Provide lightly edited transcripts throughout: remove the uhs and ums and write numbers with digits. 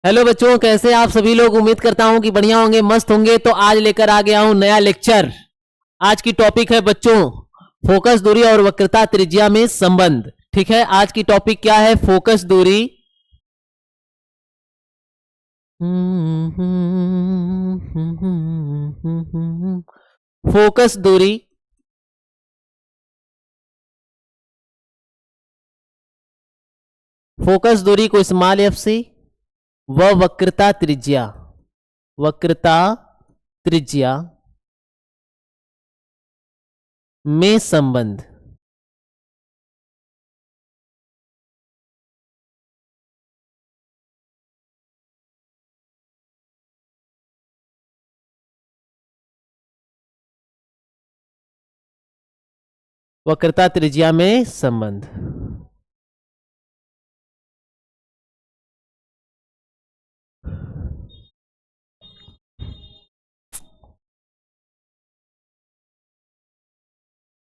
Hello बच्चों, कैसे आप सभी लोग। उम्मीद करता हूं कि बढ़िया होंगे, मस्त होंगे। तो आज लेकर आ गया हूं नया लेक्चर। आज की टॉपिक है बच्चों, फोकस दूरी और वक्रता त्रिज्या में संबंध। ठीक है, आज की टॉपिक क्या है? फोकस दूरी। फोकस दूरी फोकस दूरी को स्मॉल एफ से व वक्रता त्रिज्या, वक्रता त्रिज्या में संबंध। वक्रता त्रिज्या में संबंध।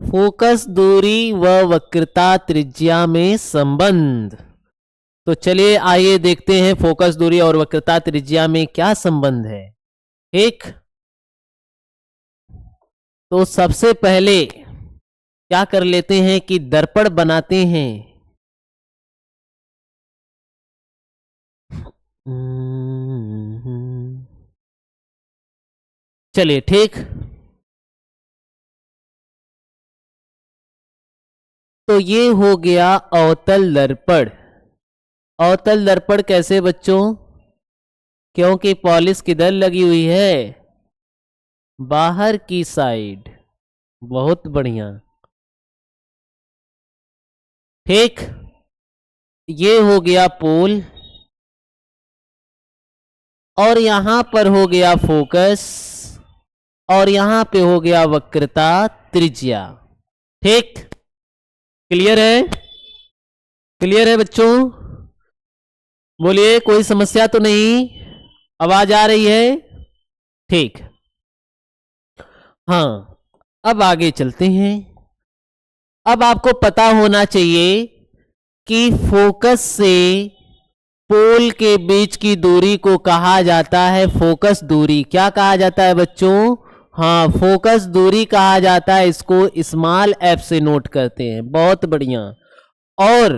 फोकस दूरी व वक्रता त्रिज्या में संबंध। तो चलिए आइए देखते हैं फोकस दूरी और वक्रता त्रिज्या में क्या संबंध है। एक, तो सबसे पहले क्या कर लेते हैं कि दर्पण बनाते हैं। चलिए ठीक। तो ये हो गया अवतल दर्पण। अवतल दर्पण कैसे बच्चों? क्योंकि पॉलिश किधर लगी हुई है? बाहर की साइड। बहुत बढ़िया। ठीक, ये हो गया पोल और यहां पर हो गया फोकस और यहां पे हो गया वक्रता त्रिज्या। ठीक, क्लियर है? क्लियर है बच्चों? बोलिए, कोई समस्या तो नहीं? आवाज आ रही है? ठीक। हाँ, अब आगे चलते हैं। अब आपको पता होना चाहिए कि फोकस से पोल के बीच की दूरी को कहा जाता है फोकस दूरी। क्या कहा जाता है बच्चों? हाँ, फोकस दूरी कहा जाता है। इसको स्मॉल एफ से नोट करते हैं। बहुत बढ़िया। और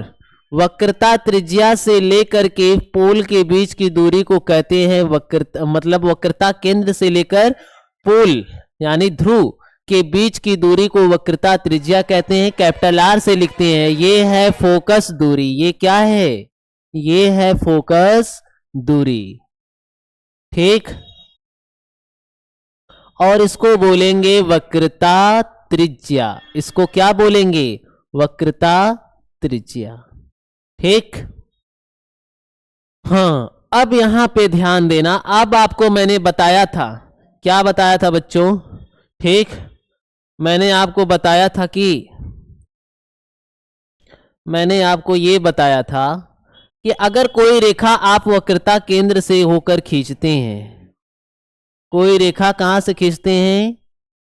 वक्रता त्रिज्या से लेकर के पोल के बीच की दूरी को कहते हैं वक्रता, मतलब वक्रता केंद्र से लेकर पोल यानी ध्रुव के बीच की दूरी को वक्रता त्रिज्या कहते हैं। कैपिटल आर से लिखते हैं। ये है फोकस दूरी। ये क्या है? ये है फोकस दूरी। ठीक, और इसको बोलेंगे वक्रता त्रिज्या। इसको क्या बोलेंगे? वक्रता त्रिज्या। ठीक। हाँ, अब यहां पे ध्यान देना। अब आपको मैंने बताया था, क्या बताया था बच्चों? ठीक, मैंने आपको बताया था कि मैंने आपको ये बताया था कि अगर कोई रेखा आप वक्रता केंद्र से होकर खींचते हैं, कोई रेखा कहां से खींचते हैं?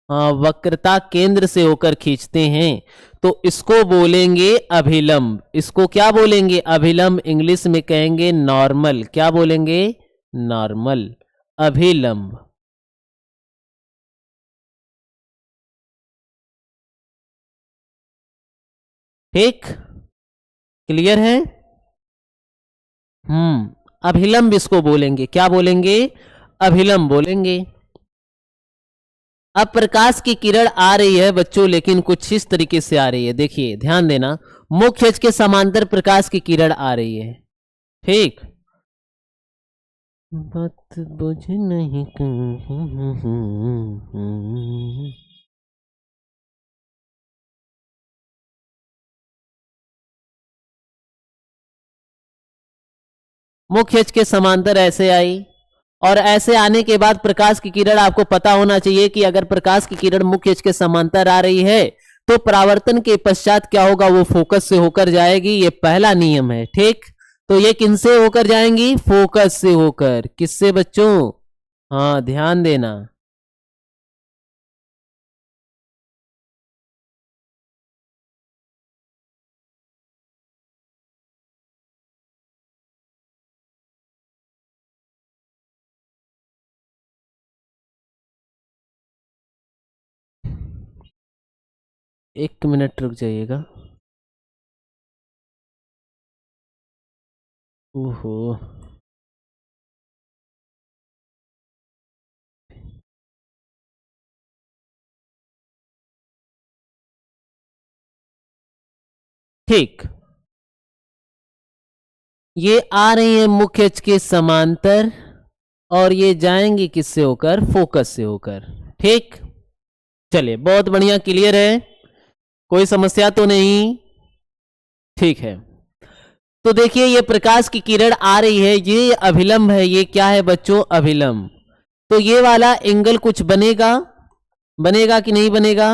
हाँ, वक्रता केंद्र से होकर खींचते हैं, तो इसको बोलेंगे अभिलंब। इसको क्या बोलेंगे? अभिलंब। इंग्लिश में कहेंगे नॉर्मल। क्या बोलेंगे? नॉर्मल, अभिलंब। ठीक, क्लियर है? अभिलंब इसको बोलेंगे। क्या बोलेंगे? अभिलंब बोलेंगे। अब प्रकाश की किरण आ रही है बच्चों, लेकिन कुछ इस तरीके से आ रही है। देखिए, ध्यान देना। मुख्य अक्ष के समांतर प्रकाश की किरण आ रही है। ठीक, बात बुझ नहीं। मुख्य अक्ष के समांतर ऐसे आई और ऐसे आने के बाद प्रकाश की किरण, आपको पता होना चाहिए कि अगर प्रकाश की किरण मुख्य अक्ष के समांतर आ रही है तो परावर्तन के पश्चात क्या होगा? वो फोकस से होकर जाएगी। ये पहला नियम है। ठीक, तो ये किनसे होकर जाएंगी? फोकस से होकर। किससे बच्चों? हाँ, ध्यान देना। एक मिनट रुक जाइएगा। ओहो, ठीक। ये आ रही है मुख्य अक्ष के समांतर और ये जाएंगे किससे होकर, फोकस से होकर। ठीक, चलिए बहुत बढ़िया, क्लियर है, कोई समस्या तो नहीं। ठीक है, तो देखिए ये प्रकाश की किरण आ रही है, ये अभिलंब है, ये क्या है बच्चों, अभिलंब। तो ये वाला एंगल कुछ बनेगा, बनेगा कि नहीं बनेगा?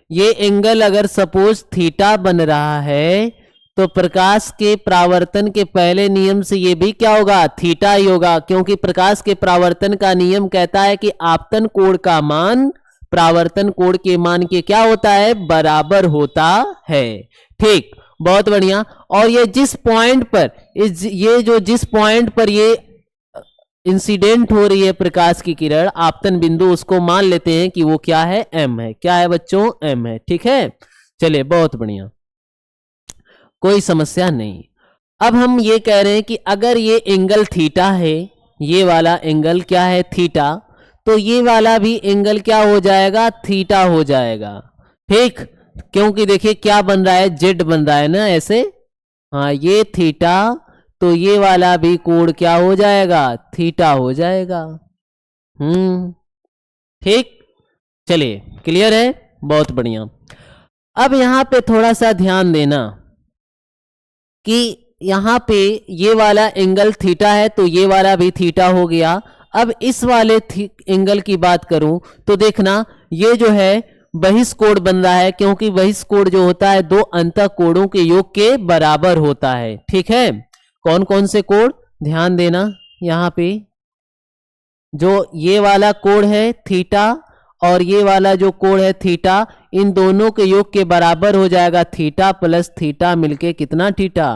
ये एंगल अगर सपोज थीटा बन रहा है तो प्रकाश के परावर्तन के पहले नियम से ये भी क्या होगा, थीटा ही होगा, क्योंकि प्रकाश के परावर्तन का नियम कहता है कि आपतन कोण का मान परावर्तन कोण के मान के क्या होता है, बराबर होता है। ठीक, बहुत बढ़िया। और ये जिस पॉइंट पर ये जो जिस पॉइंट पर ये इंसिडेंट हो रही है प्रकाश की किरण, आपतन बिंदु, उसको मान लेते हैं कि वो क्या है, एम है। क्या है बच्चों, एम है। ठीक है, चलिए बहुत बढ़िया, कोई समस्या नहीं। अब हम ये कह रहे हैं कि अगर ये एंगल थीटा है, ये वाला एंगल क्या है, थीटा, तो ये वाला भी एंगल क्या हो जाएगा, थीटा हो जाएगा। ठीक, क्योंकि देखिए क्या बन रहा है, जेड बन रहा है ना ऐसे। हाँ, ये थीटा, तो ये वाला भी कोण क्या हो जाएगा, थीटा हो जाएगा। ठीक, चलिए क्लियर है, बहुत बढ़िया। अब यहां पे थोड़ा सा ध्यान देना कि यहां पे ये वाला एंगल थीटा है तो ये वाला भी थीटा हो गया। अब इस वाले एंगल की बात करूं तो देखना ये जो है बहिष्कोण बन रहा है, क्योंकि बहिष्कोण जो होता है दो अंतः कोणों के योग के बराबर होता है। ठीक है, कौन कौन से कोण, ध्यान देना, यहां पे जो ये वाला कोण है थीटा और ये वाला जो कोण है थीटा, इन दोनों के योग के बराबर हो जाएगा थीटा प्लस थीटा मिलके कितना थीटा,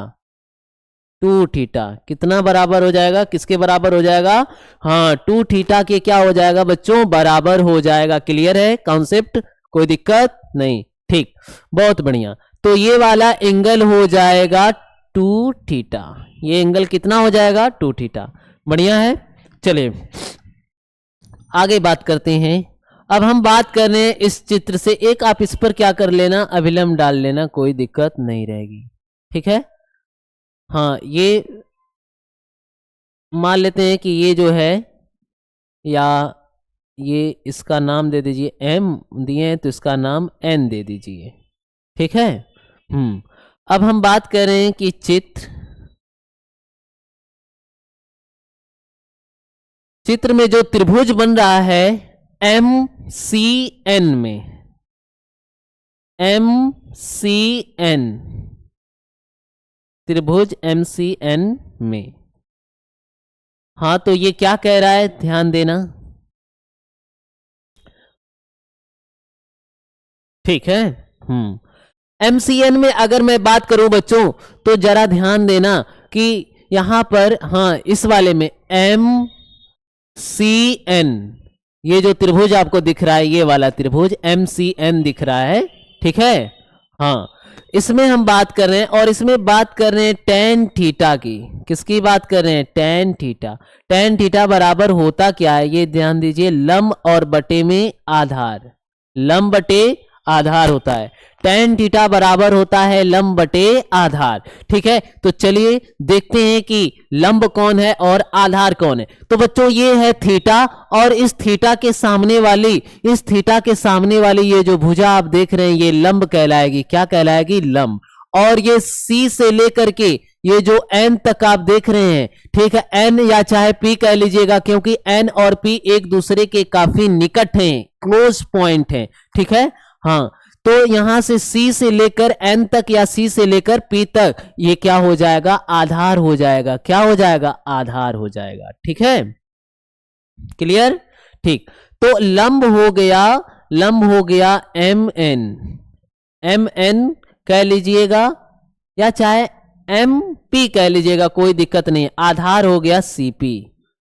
2 थीटा। कितना बराबर हो जाएगा, किसके बराबर हो जाएगा, हाँ 2 थीटा के क्या हो जाएगा बच्चों, बराबर हो जाएगा। क्लियर है कॉन्सेप्ट, कोई दिक्कत नहीं। ठीक, बहुत बढ़िया। तो ये वाला एंगल हो जाएगा 2 थीटा, ये एंगल कितना हो जाएगा, 2 थीटा। बढ़िया है, चलिए आगे बात करते हैं। अब हम बात कर रहे हैं इस चित्र से, एक आप इस पर क्या कर लेना, अभिलंब डाल लेना, कोई दिक्कत नहीं रहेगी। ठीक है, हाँ ये मान लेते हैं कि ये जो है, या ये इसका नाम दे दीजिए, एम दिए हैं तो इसका नाम एन दे दीजिए। ठीक है, अब हम बात कर रहे हैं कि चित्र में जो त्रिभुज बन रहा है एम सी एन में, एम सी एन, त्रिभुज एम सी एन में, हाँ तो ये क्या कह रहा है, ध्यान देना। ठीक है, एमसीएन में अगर मैं बात करूं बच्चों तो जरा ध्यान देना कि यहां पर, हाँ इस वाले में एम सी एन, ये जो त्रिभुज आपको दिख रहा है, ये वाला त्रिभुज एम सी एन दिख रहा है। ठीक है, हाँ इसमें हम बात कर रहे हैं, और इसमें बात कर रहे हैं टेन थीटा की। किसकी बात कर रहे हैं, टेन थीटा। टेन थीटा बराबर होता क्या है, ये ध्यान दीजिए, लंब और बटे में आधार, लंब बटे आधार होता है। टेन थीटा बराबर होता है लंब बटे आधार। ठीक है, तो चलिए देखते हैं कि लंब कौन है और आधार कौन है। तो बच्चों ये है थीटा, और इस थीटा के सामने वाली, इस थीटा के सामने वाली ये जो भुजा आप देख रहे हैं ये लंब कहलाएगी। क्या कहलाएगी, लंब। और ये सी से लेकर के ये जो एन तक आप देख रहे हैं, ठीक है, एन या चाहे पी कह लीजिएगा, क्योंकि एन और पी एक दूसरे के काफी निकट हैं, क्लोज पॉइंट हैं। ठीक है, हाँ तो यहां से सी से लेकर एन तक या सी से लेकर पी तक ये क्या हो जाएगा, आधार हो जाएगा। क्या हो जाएगा, आधार हो जाएगा। ठीक है, क्लियर। ठीक, तो लंब हो गया, लंब हो गया एम एन, एम एन कह लीजिएगा या चाहे एम पी कह लीजिएगा, कोई दिक्कत नहीं। आधार हो गया सीपी,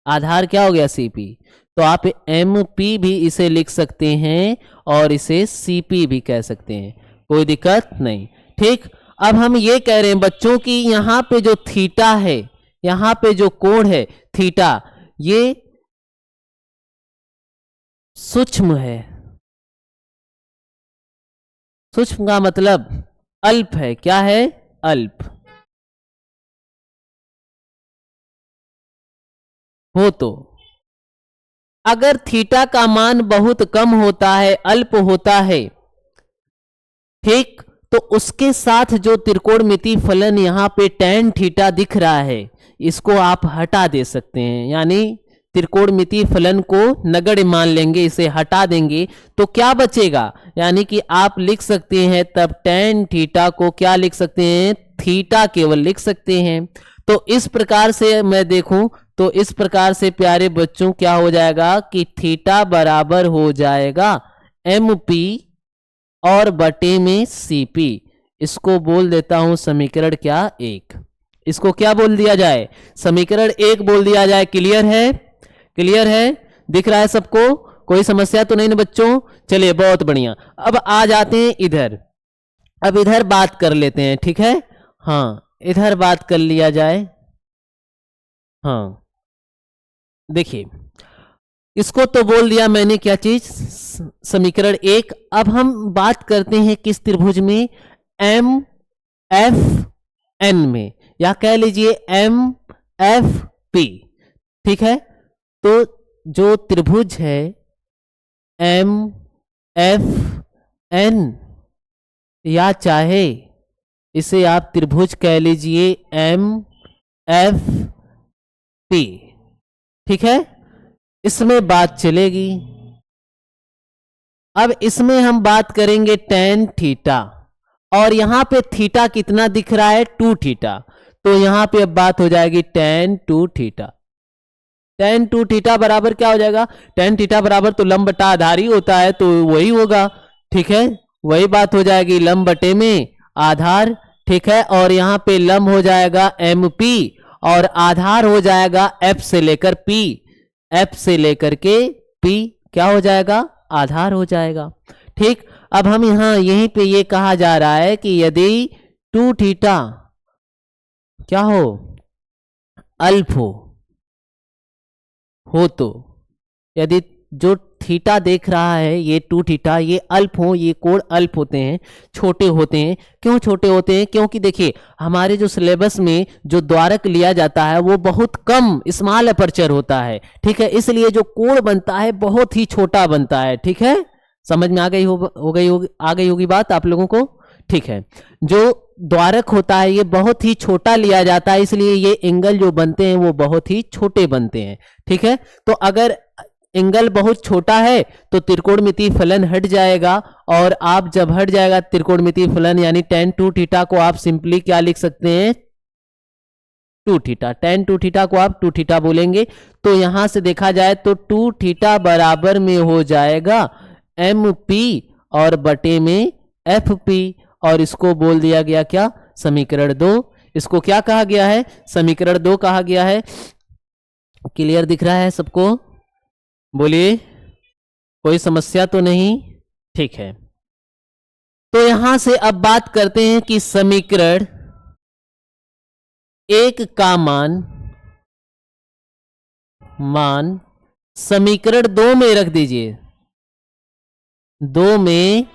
आधार क्या हो गया सीपी। तो आप एमपी भी इसे लिख सकते हैं और इसे सीपी भी कह सकते हैं, कोई दिक्कत नहीं। ठीक, अब हम ये कह रहे हैं बच्चों की यहां पे जो थीटा है, यहां पे जो कोण है थीटा, ये सूक्ष्म है। सूक्ष्म का मतलब अल्प है। क्या है? अल्प। हो तो अगर थीटा का मान बहुत कम होता है, अल्प होता है, ठीक, तो उसके साथ जो त्रिकोणमितीय फलन यहां पे tan थीटा दिख रहा है, इसको आप हटा दे सकते हैं, यानी त्रिकोणमितीय फलन को नगण्य मान लेंगे, इसे हटा देंगे तो क्या बचेगा, यानी कि आप लिख सकते हैं तब tan थीटा को क्या लिख सकते हैं, थीटा केवल लिख सकते हैं। तो इस प्रकार से मैं देखूं तो इस प्रकार से प्यारे बच्चों क्या हो जाएगा कि थीटा बराबर हो जाएगा MP और बटे में CP। इसको बोल देता हूं समीकरण क्या, 1। इसको क्या बोल दिया जाए, समीकरण 1 बोल दिया जाए। क्लियर है? क्लियर है? दिख रहा है सबको? कोई समस्या तो नहीं ना बच्चों? चलिए बहुत बढ़िया। अब आ जाते हैं इधर, अब इधर बात कर लेते हैं, ठीक है? हाँ, इधर बात कर लिया जाए। हाँ देखिए, इसको तो बोल दिया मैंने क्या चीज, समीकरण 1। अब हम बात करते हैं किस त्रिभुज में, MFN में, या कह लीजिए MFP। ठीक है, तो जो त्रिभुज है MFN, या चाहे इसे आप त्रिभुज कह लीजिए MFP, ठीक है, इसमें बात चलेगी। अब इसमें हम बात करेंगे tan थीटा, और यहां पे थीटा कितना दिख रहा है, 2 थीटा। तो यहां पे अब बात हो जाएगी tan 2 थीटा। tan 2 थीटा बराबर क्या हो जाएगा, tan थीटा बराबर तो लंब बटा आधार ही होता है, तो वही होगा। ठीक है, वही बात हो जाएगी, लंब बटे में आधार। ठीक है, और यहां पे लंब हो जाएगा MP और आधार हो जाएगा F से लेकर P, F से लेकर के P क्या हो जाएगा, आधार हो जाएगा। ठीक, अब हम यहां यहीं पे ये कहा जा रहा है कि यदि 2 थीटा क्या हो, अल्प हो तो, यदि जो थीटा देख रहा है ये 2 थीटा, ये अल्प हो, ये कोण अल्प होते हैं, छोटे होते हैं। क्यों छोटे होते हैं, क्योंकि देखिए हमारे जो सिलेबस में जो द्वारक लिया जाता है वो बहुत कम स्मॉल अपर्चर होता है। ठीक है, इसलिए जो कोण बनता है बहुत ही छोटा बनता है। ठीक है, समझ में आ गई होगी बात आप लोगों को? ठीक है, जो द्वारक होता है ये बहुत ही छोटा लिया जाता है, इसलिए ये एंगल जो बनते हैं वो बहुत ही छोटे बनते हैं। ठीक है, तो अगर एंगल बहुत छोटा है तो त्रिकोणमितीय फलन हट जाएगा, और आप जब हट जाएगा त्रिकोणमितीय फलन यानी tan 2 थीटा को आप सिंपली क्या लिख सकते हैं, 2 थीटा। tan 2 थीटा को आप 2 थीटा बोलेंगे, तो यहां से देखा जाए तो 2 थीटा बराबर में हो जाएगा MP और बटे में FP, और इसको बोल दिया गया क्या, समीकरण 2। इसको क्या कहा गया है, समीकरण 2 कहा गया है। क्लियर दिख रहा है सबको? बोलिए, कोई समस्या तो नहीं? ठीक है, तो यहां से अब बात करते हैं कि समीकरण 1 का मान समीकरण 2 में रख दीजिए। 2 में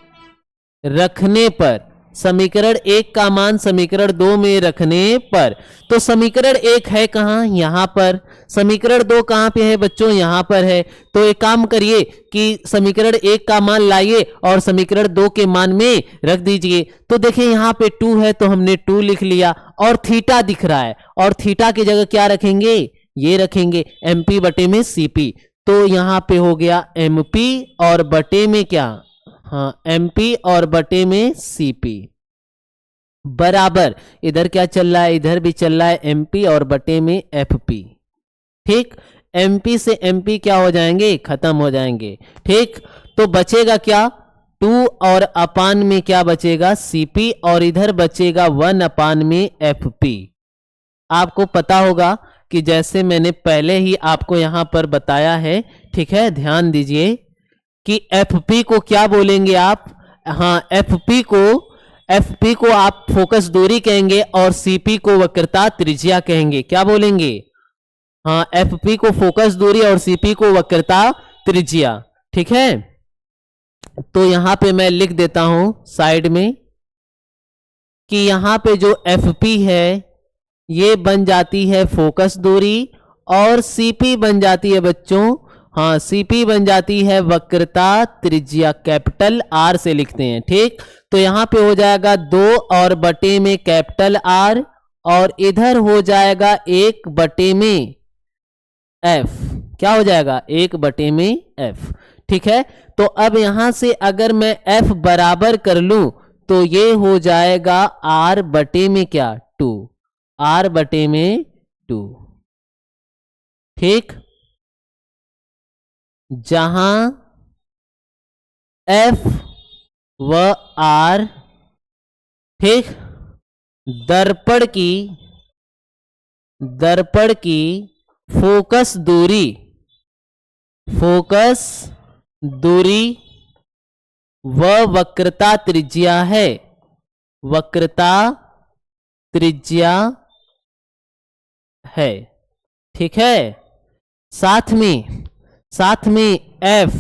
रखने पर, समीकरण 1 का मान समीकरण 2 में रखने पर, तो समीकरण 1 है कहां, यहां पर। समीकरण 2 कहां पे है बच्चों, यहां पर है। तो एक काम करिए कि समीकरण 1 का मान लाइए और समीकरण 2 के मान में रख दीजिए। तो देखिए यहां पे 2 है तो हमने 2 लिख लिया, और थीटा दिख रहा है, और थीटा की जगह क्या रखेंगे, ये रखेंगे MP बटे में CP। तो यहां पे हो गया MP और बटे में क्या, हाँ MP और बटे में CP बराबर, इधर क्या चल रहा है, इधर भी चल रहा है MP और बटे में FP। ठीक, MP से MP क्या हो जाएंगे, खत्म हो जाएंगे। ठीक, तो बचेगा क्या, 2 और अपान में क्या बचेगा, CP, और इधर बचेगा 1 अपान में FP। आपको पता होगा कि जैसे मैंने पहले ही आपको यहां पर बताया है, ठीक है, ध्यान दीजिए कि एफपी को क्या बोलेंगे आप, हाँ एफपी को आप फोकस दूरी कहेंगे और सीपी को वक्रता त्रिज्या कहेंगे। क्या बोलेंगे, हाँ एफपी को फोकस दूरी और सीपी को वक्रता त्रिज्या, ठीक है। तो यहां पे मैं लिख देता हूं साइड में कि यहां पे जो एफपी है ये बन जाती है फोकस दूरी और सीपी बन जाती है बच्चों, हाँ सीपी बन जाती है वक्रता त्रिज्या, कैपिटल आर से लिखते हैं, ठीक। तो यहां पे हो जाएगा 2 और बटे में कैपिटल आर और इधर हो जाएगा 1 बटे में एफ। क्या हो जाएगा, 1 बटे में एफ, ठीक है। तो अब यहां से अगर मैं एफ बराबर कर लूं तो ये हो जाएगा आर बटे में क्या 2, आर बटे में 2, ठीक। जहां एफ व आर, ठीक, दर्पण की फोकस दूरी व वक्रता त्रिज्या है, वक्रता त्रिज्या है, ठीक है। साथ में एफ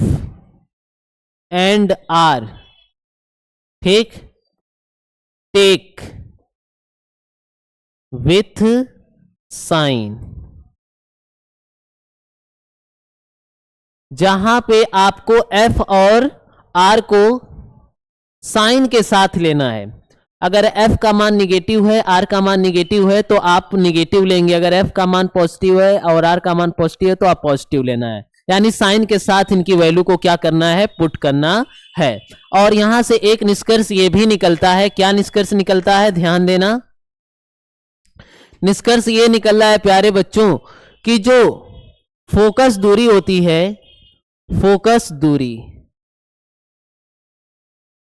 एंड आर, ठीक, टेक विथ साइन। जहां पे आपको एफ और आर को साइन के साथ लेना है। अगर एफ का मान निगेटिव है, आर का मान निगेटिव है तो आप निगेटिव लेंगे, अगर एफ का मान पॉजिटिव है और आर का मान पॉजिटिव है तो आप पॉजिटिव लेना है, यानी साइन के साथ इनकी वैल्यू को क्या करना है, पुट करना है। और यहां से एक निष्कर्ष ये भी निकलता है, क्या निष्कर्ष निकलता है, ध्यान देना, निष्कर्ष ये निकल रहा है प्यारे बच्चों कि जो फोकस दूरी होती है, फोकस दूरी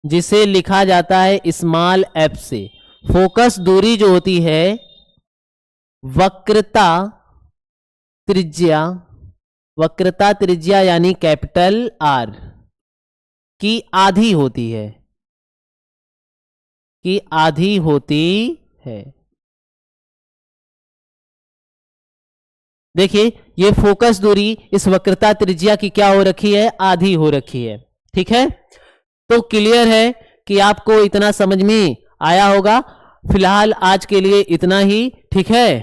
जिसे लिखा जाता है स्मॉल एफ से, फोकस दूरी जो होती है वक्रता त्रिज्या यानी कैपिटल आर की आधी होती है, देखिए ये फोकस दूरी इस वक्रता त्रिज्या की क्या हो रखी है, आधी हो रखी है, ठीक है। तो क्लियर है कि आपको इतना समझ में आया होगा। फिलहाल आज के लिए इतना ही, ठीक है।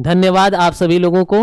धन्यवाद आप सभी लोगों को।